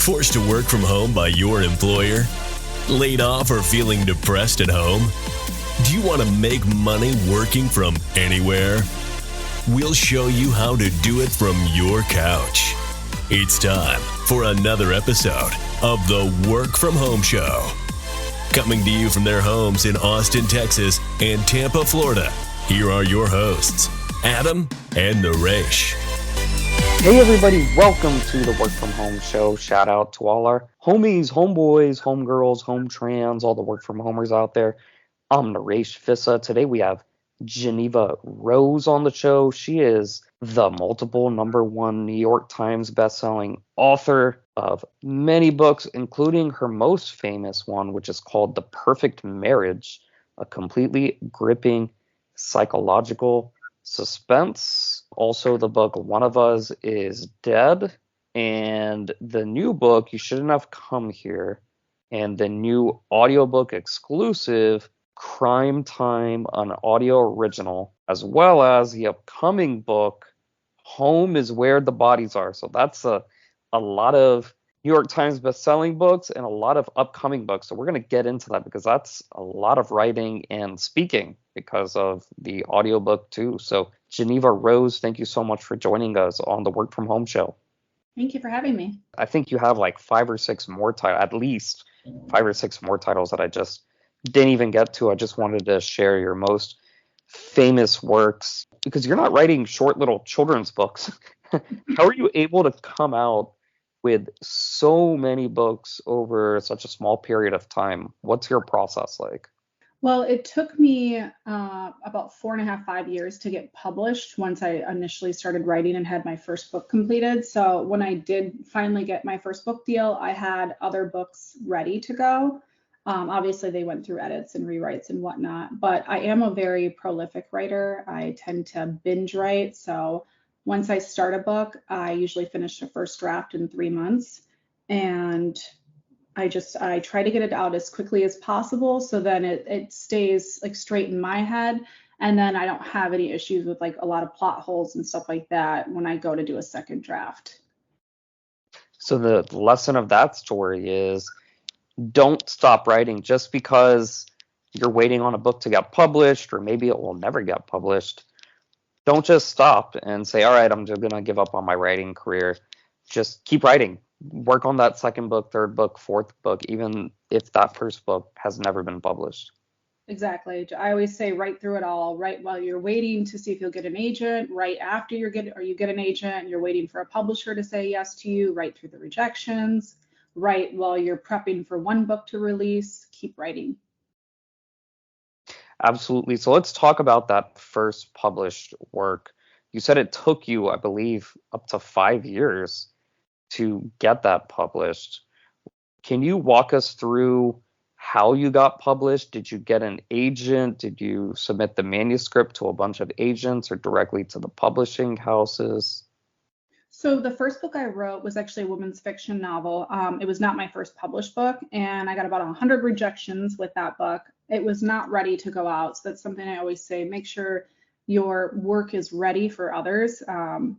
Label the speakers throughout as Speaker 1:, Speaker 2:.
Speaker 1: Forced to work from home by your employer? Laid off or feeling depressed at home? Do you want to make money working from anywhere? We'll show you how to do it from your couch. It's time for another episode of the Work From Home Show. Coming to you from their homes in Austin, Texas and Tampa, Florida, here are your hosts, Adam and Naresh.
Speaker 2: Hey everybody, welcome to the Work From Home Show. Shout out to all our homies, homeboys, homegirls, home trans, all the work from homers out there. I'm Naresh Fissa. Today we have Jeneva Rose on the show. She is the multiple #1 New York Times bestselling author of many books, including her most famous one, which is called The Perfect Marriage, a completely gripping psychological suspense. Also, the book One of Us is Dead, and the new book You Shouldn't Have Come Here, and the new audiobook exclusive Crime Time, an audio original, as well as the upcoming book Home is Where the Bodies Are. So that's a lot of New York Times bestselling books and a lot of upcoming books. So we're going to get into that because that's a lot of writing and speaking because of the audiobook too. So Jeneva Rose, thank you so much for joining us on the Work From Home Show.
Speaker 3: Thank you for having me.
Speaker 2: I think you have like 5 or 6 more titles, at least 5 or 6 more titles that I just didn't even get to. I just wanted to share your most famous works because you're not writing short little children's books. How are you able to come out with so many books over such a small period of time? What's your process like?
Speaker 3: Well, it took me about 4.5, 5 years to get published once I initially started writing and had my first book completed. So when I did finally get my first book deal, I had other books ready to go. Obviously, they went through edits and rewrites and whatnot, but I am a very prolific writer. I tend to binge write. So once I start a book, I usually finish the first draft in 3 months. And I try to get it out as quickly as possible so then it stays like straight in my head. And then I don't have any issues with like a lot of plot holes and stuff like that when I go to do a second draft.
Speaker 2: So the lesson of that story is don't stop writing just because you're waiting on a book to get published, or maybe it will never get published. Don't just stop and say, all right, I'm just going to give up on my writing career. Just keep writing. Work on that second book, third book, fourth book, even if that first book has never been published.
Speaker 3: Exactly. I always say write through it all. Write while you're waiting to see if you'll get an agent. Write after you get an agent and you're waiting for a publisher to say yes to you. Write through the rejections. Write while you're prepping for one book to release. Keep writing.
Speaker 2: Absolutely. So let's talk about that first published work. You said it took you, I believe, up to 5 years to get that published. Can you walk us through how you got published? Did you get an agent? Did you submit the manuscript to a bunch of agents or directly to the publishing houses?
Speaker 3: So the first book I wrote was actually a women's fiction novel. It was not my first published book, and I got about 100 rejections with that book. It was not ready to go out. So that's something I always say, make sure your work is ready for others,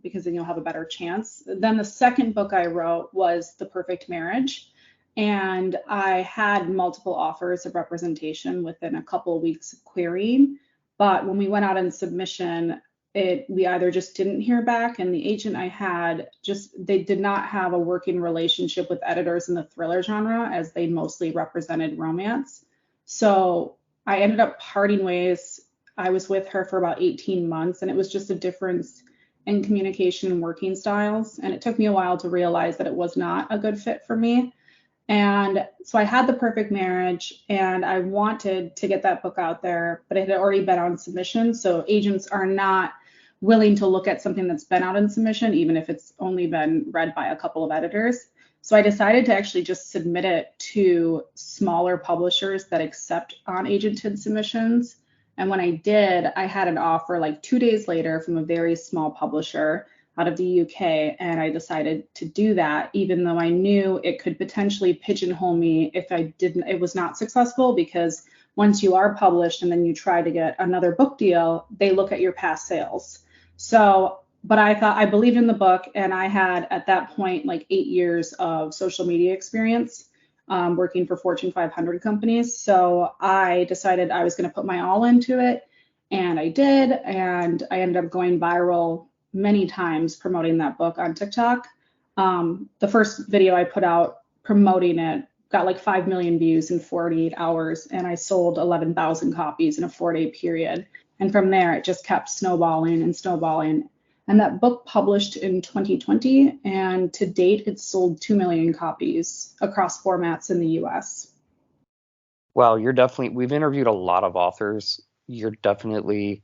Speaker 3: because then you'll have a better chance. Then the second book I wrote was The Perfect Marriage, and I had multiple offers of representation within a couple of weeks of querying. But when we went out in submission, we either just didn't hear back, and the agent I had they did not have a working relationship with editors in the thriller genre, as they mostly represented romance. So I ended up parting ways. I was with her for about 18 months, and it was just a difference in communication and working styles. And it took me a while to realize that it was not a good fit for me. And so I had The Perfect Marriage, and I wanted to get that book out there, but it had already been on submission. So agents are not willing to look at something that's been out in submission, even if it's only been read by a couple of editors. So I decided to actually just submit it to smaller publishers that accept unagented submissions. And when I did, I had an offer like 2 days later from a very small publisher out of the UK, and I decided to do that, even though I knew it could potentially pigeonhole me if it was not successful, because once you are published and then you try to get another book deal, they look at your past sales. So but I believed in the book, and I had at that point like 8 years of social media experience, working for Fortune 500 companies. So I decided I was going to put my all into it, and I did, and I ended up going viral many times promoting that book on TikTok. The first video I put out promoting it got like 5 million views in 48 hours, and I sold 11,000 copies in a 4-day period. And from there, it just kept snowballing and snowballing. And that book published in 2020, and to date, it's sold 2 million copies across formats in the US.
Speaker 2: Well, we've interviewed a lot of authors. You're definitely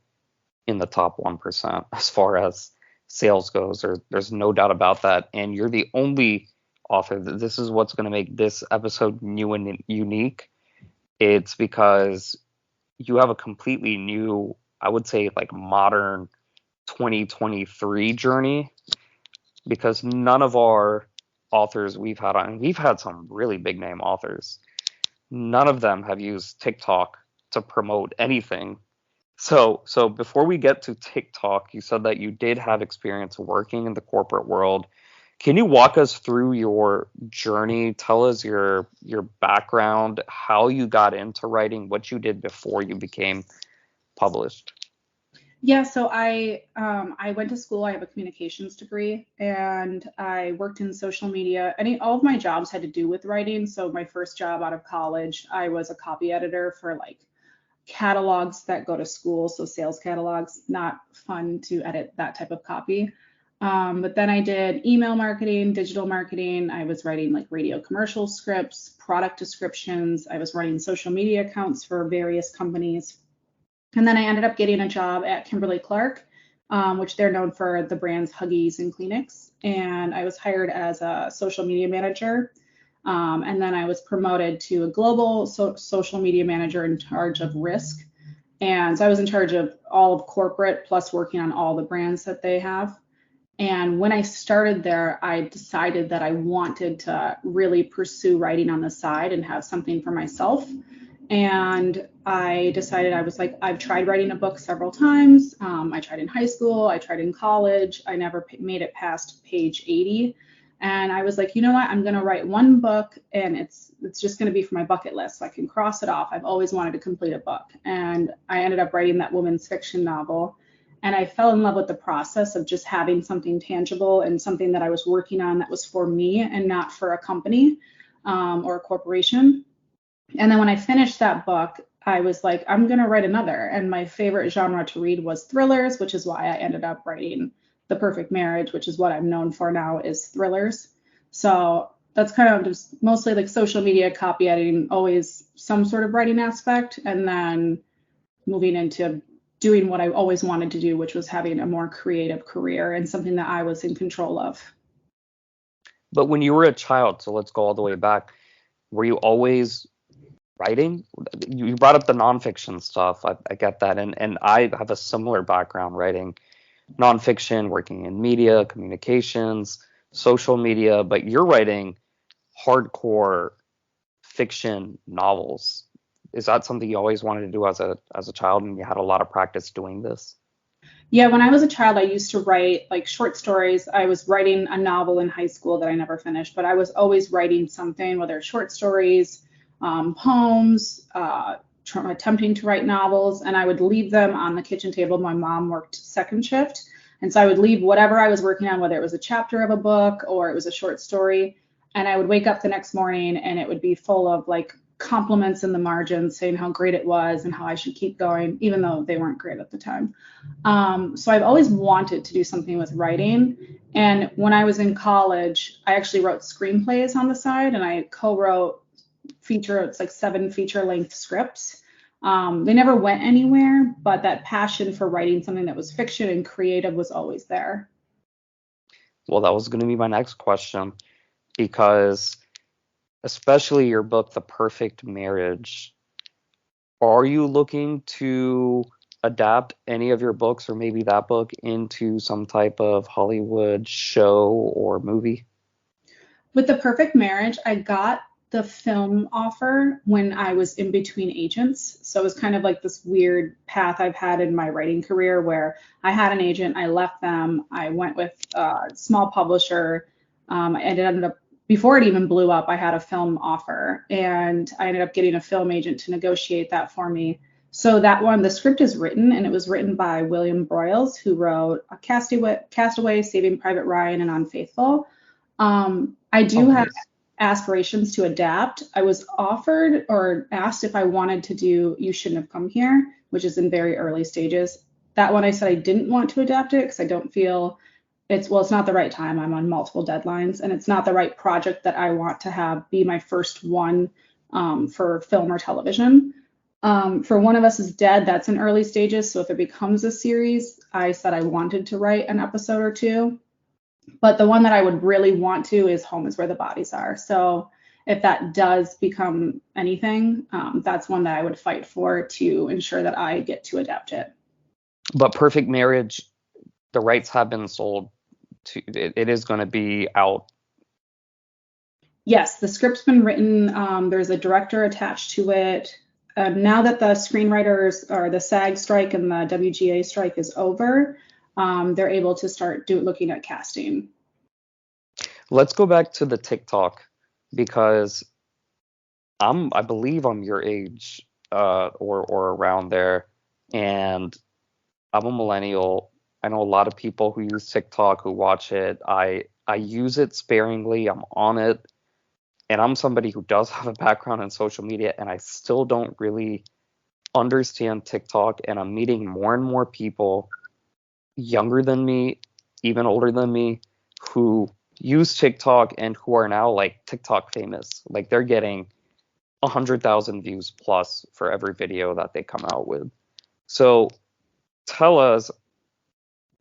Speaker 2: in the top 1% as far as sales goes. There's no doubt about that. And you're the only author. This is what's going to make this episode new and unique. It's because you have a completely new, I would say, like modern 2023 journey, because none of our authors we've had some really big name authors. None of them have used TikTok to promote anything. So before we get to TikTok, you said that you did have experience working in the corporate world. Can you walk us through your journey? Tell us your background, how you got into writing, what you did before you became published.
Speaker 3: Yeah, so I went to school. I have a communications degree, and I worked in social media. All of my jobs had to do with writing. So my first job out of college, I was a copy editor for like catalogs that go to school, so sales catalogs. Not fun to edit that type of copy. But then I did email marketing, digital marketing. I was writing like radio commercial scripts, product descriptions. I was running social media accounts for various companies. And then I ended up getting a job at Kimberly-Clark, which they're known for the brands Huggies and Kleenex. And I was hired as a social media manager. And then I was promoted to a global social media manager in charge of risk. And so I was in charge of all of corporate, plus working on all the brands that they have. And when I started there, I decided that I wanted to really pursue writing on the side and have something for myself. And I decided, I was like, I've tried writing a book several times. I tried in high school, I tried in college. I never made it past page 80. And I was like, you know what? I'm going to write one book, and it's just going to be for my bucket list, so I can cross it off. I've always wanted to complete a book. And I ended up writing that women's fiction novel. And I fell in love with the process of just having something tangible and something that I was working on that was for me and not for a company or a corporation. And then when I finished that book, I was like, I'm going to write another. And my favorite genre to read was thrillers, which is why I ended up writing The Perfect Marriage, which is what I'm known for now, is thrillers. So that's kind of just mostly like social media, copy editing, always some sort of writing aspect. And then moving into doing what I always wanted to do, which was having a more creative career and something that I was in control of.
Speaker 2: But when you were a child, so let's go all the way back, were you always writing? You brought up the nonfiction stuff. I get that. And I have a similar background writing nonfiction, working in media, communications, social media, but you're writing hardcore fiction novels. Is that something you always wanted to do as a child, and you had a lot of practice doing this?
Speaker 3: Yeah, when I was a child, I used to write like short stories. I was writing a novel in high school that I never finished, but I was always writing something, whether short stories, poems, attempting to write novels, and I would leave them on the kitchen table. My mom worked second shift, and so I would leave whatever I was working on, whether it was a chapter of a book or it was a short story, and I would wake up the next morning and it would be full of like compliments in the margins saying how great it was and how I should keep going, even though they weren't great at the time. So I've always wanted to do something with writing. And when I was in college, I actually wrote screenplays on the side, and I co-wrote it's like 7 feature-length scripts. They never went anywhere, but that passion for writing something that was fiction and creative was always there.
Speaker 2: Well, that was going to be my next question, because especially your book, The Perfect Marriage, are you looking to adapt any of your books, or maybe that book, into some type of Hollywood show or movie?
Speaker 3: With The Perfect Marriage, I got the film offer when I was in between agents. So it was kind of like this weird path I've had in my writing career where I had an agent, I left them, I went with a small publisher. And it ended up, before it even blew up, I had a film offer, and I ended up getting a film agent to negotiate that for me. So that one, the script is written, and it was written by William Broyles, who wrote Castaway, Saving Private Ryan, and Unfaithful. I do have aspirations to adapt. I was offered or asked if I wanted to do You Shouldn't Have Come Here, which is in very early stages. That one I said I didn't want to adapt it because I don't feel it's not the right time. I'm on multiple deadlines, and it's not the right project that I want to have be my first one for film or television. For One of Us is Dead, that's in early stages. So if it becomes a series, I said I wanted to write an episode or two. But the one that I would really want to is Home is Where the Bodies Are. So if that does become anything, that's one that I would fight for to ensure that I get to adapt it.
Speaker 2: But Perfect Marriage, the rights have been sold. It is going to be out.
Speaker 3: Yes, the script's been written. There's a director attached to it. Now that the screenwriters or the SAG strike and the WGA strike is over, they're able to start looking at casting.
Speaker 2: Let's go back to the TikTok, because I believe I'm your age or around there, and I'm a millennial. I know a lot of people who use TikTok, who watch it. I use it sparingly. I'm on it. And I'm somebody who does have a background in social media, and I still don't really understand TikTok. And I'm meeting more and more people younger than me, even older than me, who use TikTok and who are now like TikTok famous. Like they're getting 100,000 views plus for every video that they come out with. So tell us,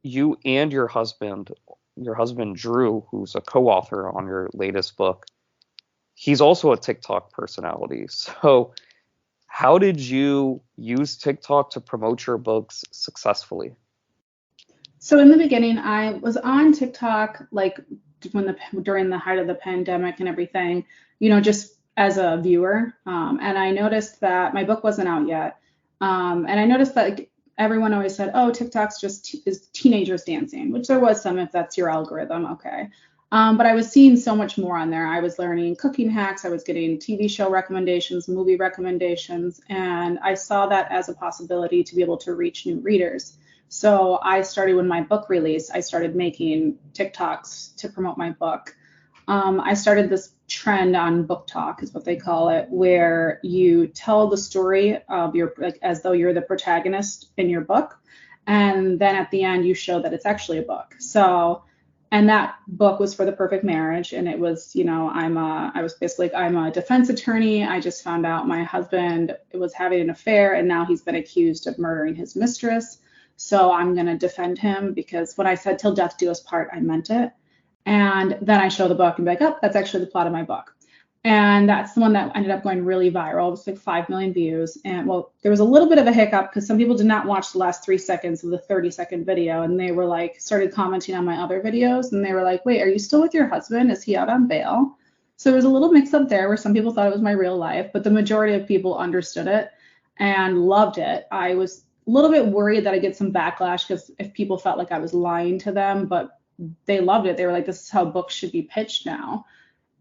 Speaker 2: you and your husband Drew, who's a co-author on your latest book, he's also a TikTok personality. So how did you use TikTok to promote your books successfully?
Speaker 3: So in the beginning, I was on TikTok like during the height of the pandemic and everything, just as a viewer. And I noticed that my book wasn't out yet. And I noticed that everyone always said, oh, TikTok's just is teenagers dancing, which there was some, if that's your algorithm, okay. But I was seeing so much more on there. I was learning cooking hacks. I was getting TV show recommendations, movie recommendations, and I saw that as a possibility to be able to reach new readers. So I started, when my book released, I started making TikToks to promote my book. I started this trend on Book Talk, is what they call it, where you tell the story of as though you're the protagonist in your book, and then at the end you show that it's actually a book. So, and that book was for The Perfect Marriage, and it was, I'm a defense attorney. I just found out my husband was having an affair, and now he's been accused of murdering his mistress. So I'm going to defend him, because when I said till death do us part, I meant it. And then I show the book and be like, oh, that's actually the plot of my book. And that's the one that ended up going really viral. It was like 5 million views. And well, there was a little bit of a hiccup because some people did not watch the last 3 seconds of the 30-second video. And they were like, started commenting on my other videos. And they were like, wait, are you still with your husband? Is he out on bail? So there was a little mix up there where some people thought it was my real life, but the majority of people understood it and loved it. I was a little bit worried that I'd get some backlash because if people felt like I was lying to them, but they loved it. They were like, this is how books should be pitched now.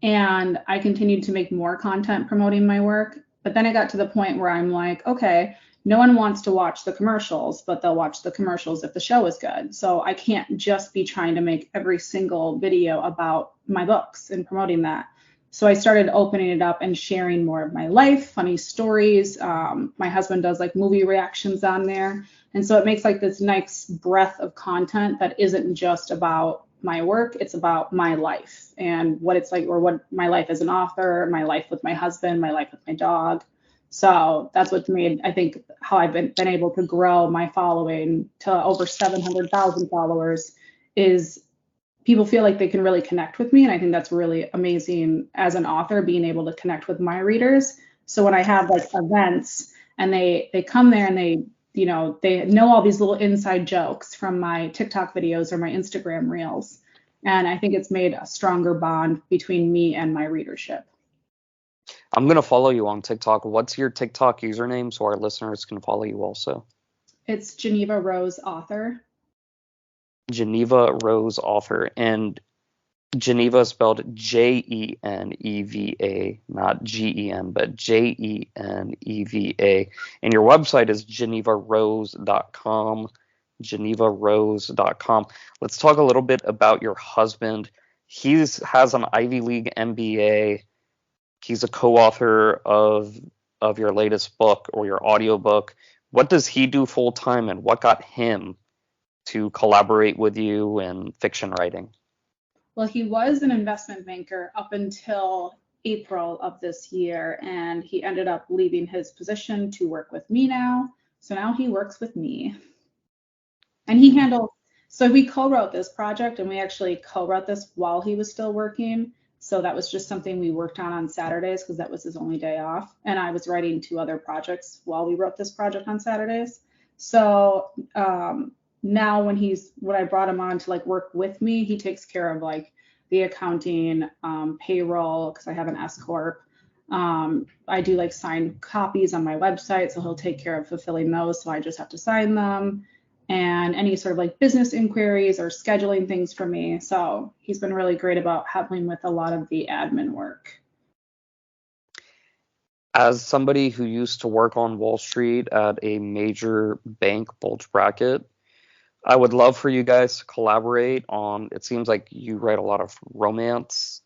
Speaker 3: And I continued to make more content promoting my work. But then I got to the point where I'm like, okay, no one wants to watch the commercials, but they'll watch the commercials if the show is good. So I can't just be trying to make every single video about my books and promoting that. So I started opening it up and sharing more of my life, funny stories. My husband does like movie reactions on there. And so it makes like this nice breadth of content that isn't just about my work. It's about my life and what it's like, or what my life as an author, my life with my husband, my life with my dog. So that's what's made, I think, how I've been able to grow my following to over 700,000 followers is people feel like they can really connect with me. And I think that's really amazing as an author, being able to connect with my readers. So when I have like events and they come there and they know all these little inside jokes from my TikTok videos or my Instagram reels. And I think it's made a stronger bond between me and my readership.
Speaker 2: I'm going to follow you on TikTok. What's your TikTok username so our listeners can follow you also?
Speaker 3: It's Geneva Rose Author.
Speaker 2: Geneva Rose Author. And Geneva spelled Jeneva, not Gen, but Jeneva. And your website is genevarose.com. genevarose.com. Let's talk a little bit about your husband. He has an Ivy League MBA. He's a co-author of your latest book or your audiobook. What does he do full time, and what got him to collaborate with you in fiction writing?
Speaker 3: Well, he was an investment banker up until April of this year, and he ended up leaving his position to work with me now. So now he works with me. And so we co-wrote this project, and we actually co-wrote this while he was still working. So that was just something we worked on Saturdays because that was his only day off. And I was writing 2 other projects while we wrote this project on Saturdays. So now when I brought him on to like work with me, he takes care of like the accounting, payroll, because I have an S corp. I do like signed copies on my website, so he'll take care of fulfilling those. So I just have to sign them, and any sort of like business inquiries or scheduling things for me. So he's been really great about helping with a lot of the admin work.
Speaker 2: As somebody who used to work on Wall Street at a major bank bulge bracket, I would love for you guys to collaborate on, it seems like you write a lot of romance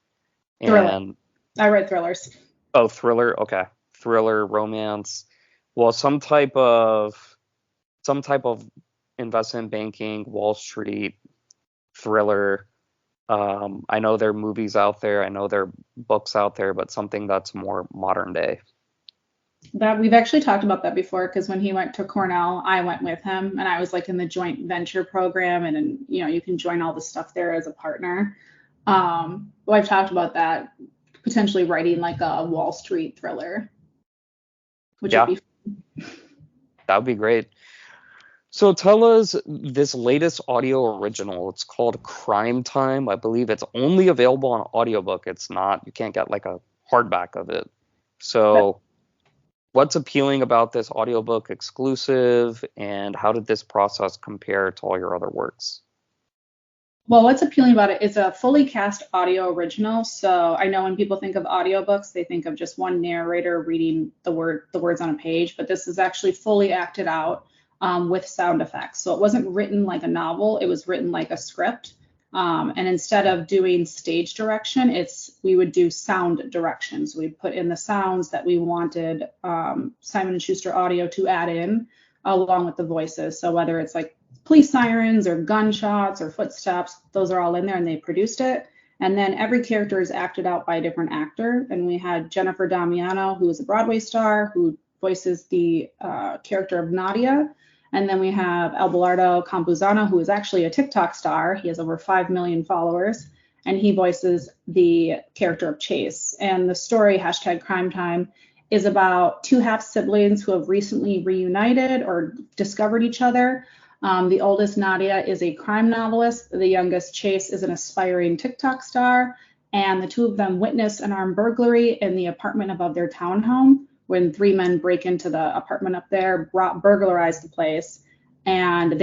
Speaker 2: and
Speaker 3: I write thrillers.
Speaker 2: Oh, thriller. Okay. Thriller, romance. Well, some type of investment banking, Wall Street thriller. I know there are movies out there. I know there are books out there, but something that's more modern day.
Speaker 3: That we've actually talked about that before, because when he went to Cornell, I went with him, and I was like in the joint venture program, and you can join all the stuff there as a partner. Well, I've talked about that, potentially writing like a Wall Street thriller, which would be fun.
Speaker 2: That would be great. So tell us this latest audio original. It's called Crime Time. I believe it's only available on audiobook. It's not, you can't get like a hardback of it. So what's appealing about this audiobook exclusive, and how did this process compare to all your other works?
Speaker 3: Well, what's appealing about it is a fully cast audio original. So I know when people think of audiobooks, they think of just one narrator reading the words on a page, but this is actually fully acted out with sound effects. So it wasn't written like a novel, it was written like a script. And instead of doing stage direction, we would do sound direction. So we'd put in the sounds that we wanted Simon & Schuster Audio to add in along with the voices. So whether it's like police sirens or gunshots or footsteps, those are all in there, and they produced it. And then every character is acted out by a different actor. And we had Jennifer Damiano, who is a Broadway star, who voices the character of Nadia. And then we have Abelardo Campuzano, who is actually a TikTok star. He has over 5 million followers, and he voices the character of Chase. And the story, #CrimeTime, is about 2 half-siblings who have recently reunited or discovered each other. The oldest, Nadia, is a crime novelist. The youngest, Chase, is an aspiring TikTok star. And the 2 of them witness an armed burglary in the apartment above their townhome when 3 men break into the apartment up there, burglarize the place, and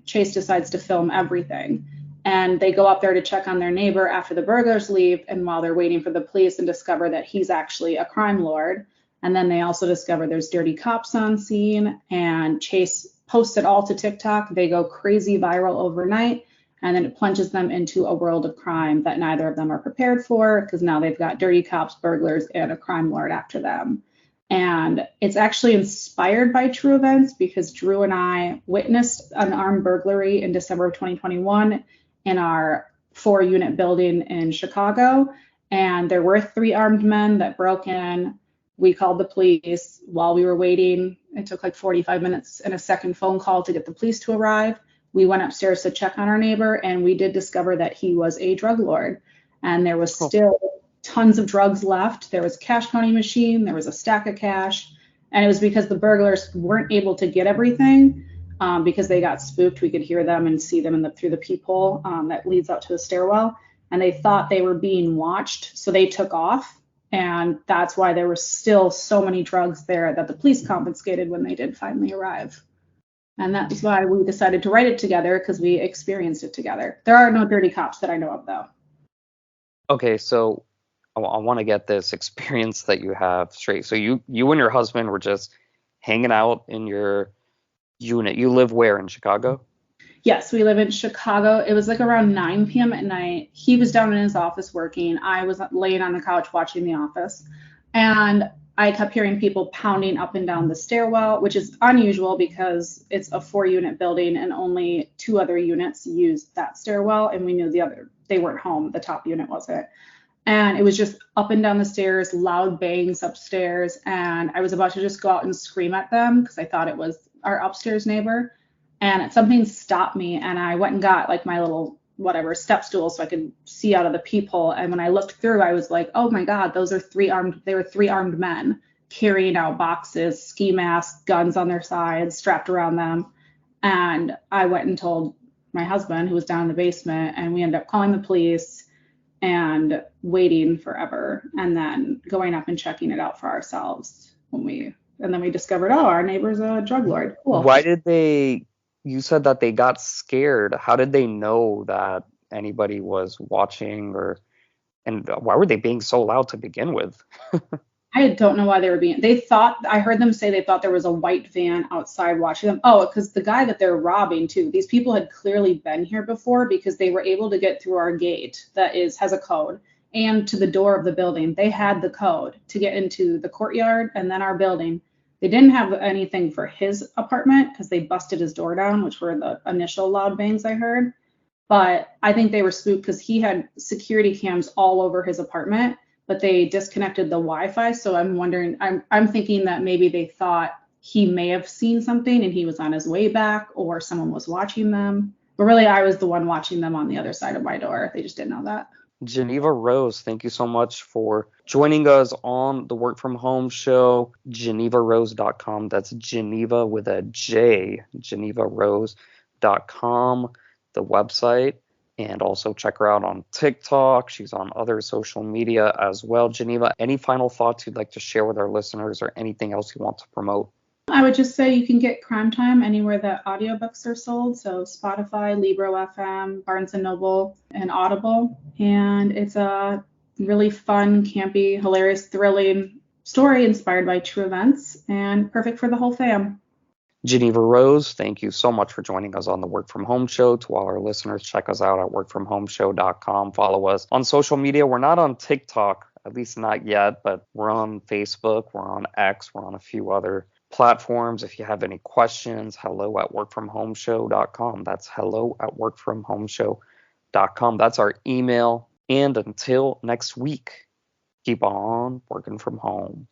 Speaker 3: Chase decides to film everything. And they go up there to check on their neighbor after the burglars leave, and while they're waiting for the police, and discover that he's actually a crime lord. And then they also discover there's dirty cops on scene, and Chase posts it all to TikTok. They go crazy viral overnight, and then it plunges them into a world of crime that neither of them are prepared for, because now they've got dirty cops, burglars, and a crime lord after them. And it's actually inspired by true events, because Drew and I witnessed an armed burglary in December of 2021 in our 4-unit building in Chicago. And there were 3 armed men that broke in. We called the police while we were waiting. It took like 45 minutes and a second phone call to get the police to arrive. We went upstairs to check on our neighbor, and we did discover that he was a drug lord. And there was still tons of drugs left. There was a cash counting machine. There was a stack of cash. And it was because the burglars weren't able to get everything because they got spooked. We could hear them and see them through the peephole that leads out to the stairwell. And they thought they were being watched, so they took off. And that's why there were still so many drugs there that the police confiscated when they did finally arrive. And that's why we decided to write it together, because we experienced it together. There are no dirty cops that I know of, though.
Speaker 2: Okay, so I want to get this experience that you have straight. So you and your husband were just hanging out in your unit. You live where in Chicago?
Speaker 3: Yes, we live in Chicago. It was like around 9 p.m. at night. He was down in his office working. I was laying on the couch watching The Office. And I kept hearing people pounding up and down the stairwell, which is unusual because it's a 4-unit building and only 2 other units used that stairwell. And we knew they weren't home. The top unit wasn't. And it was just up and down the stairs, loud bangs upstairs. And I was about to just go out and scream at them because I thought it was our upstairs neighbor. And something stopped me, and I went and got like my little whatever step stool so I could see out of the peephole. And when I looked through, I was like, oh my God, they were 3 armed men carrying out boxes, ski masks, guns on their sides, strapped around them. And I went and told my husband, who was down in the basement, and we ended up calling the police and waiting forever, and then going up and checking it out for ourselves and then we discovered, oh, our neighbor's a drug lord. Cool.
Speaker 2: Why did you said that they got scared. How did they know that anybody was watching, and why were they being so loud to begin with?
Speaker 3: I don't know why I heard them say they thought there was a white van outside watching them. Oh, because the guy that they're robbing too, these people had clearly been here before because they were able to get through our gate that has a code, and to the door of the building. They had the code to get into the courtyard and then our building. They didn't have anything for his apartment because they busted his door down, which were the initial loud bangs I heard. But I think they were spooked because he had security cams all over his apartment, but they disconnected the Wi-Fi. So I'm wondering, I'm thinking that maybe they thought he may have seen something and he was on his way back, or someone was watching them. But really, I was the one watching them on the other side of my door. They just didn't know that.
Speaker 2: Jeneva Rose, thank you so much for joining us on the Work From Home show. GenevaRose.com. That's Geneva with a J. GenevaRose.com, the website. And also check her out on TikTok. She's on other social media as well. Geneva, any final thoughts you'd like to share with our listeners, or anything else you want to promote?
Speaker 3: I would just say you can get Crime Time anywhere that audiobooks are sold. So Spotify, Libro FM, Barnes & Noble, and Audible. And it's a really fun, campy, hilarious, thrilling story inspired by true events and perfect for the whole fam.
Speaker 2: Geneva Rose, thank you so much for joining us on the Work From Home show. To all our listeners, check us out at workfromhomeshow.com. Follow us on social media. We're not on TikTok, at least not yet, but we're on Facebook, we're on X, we're on a few other platforms. If you have any questions, hello@workfromhomeshow.com. That's hello@workfromhomeshow.com. That's our email. And until next week, keep on working from home.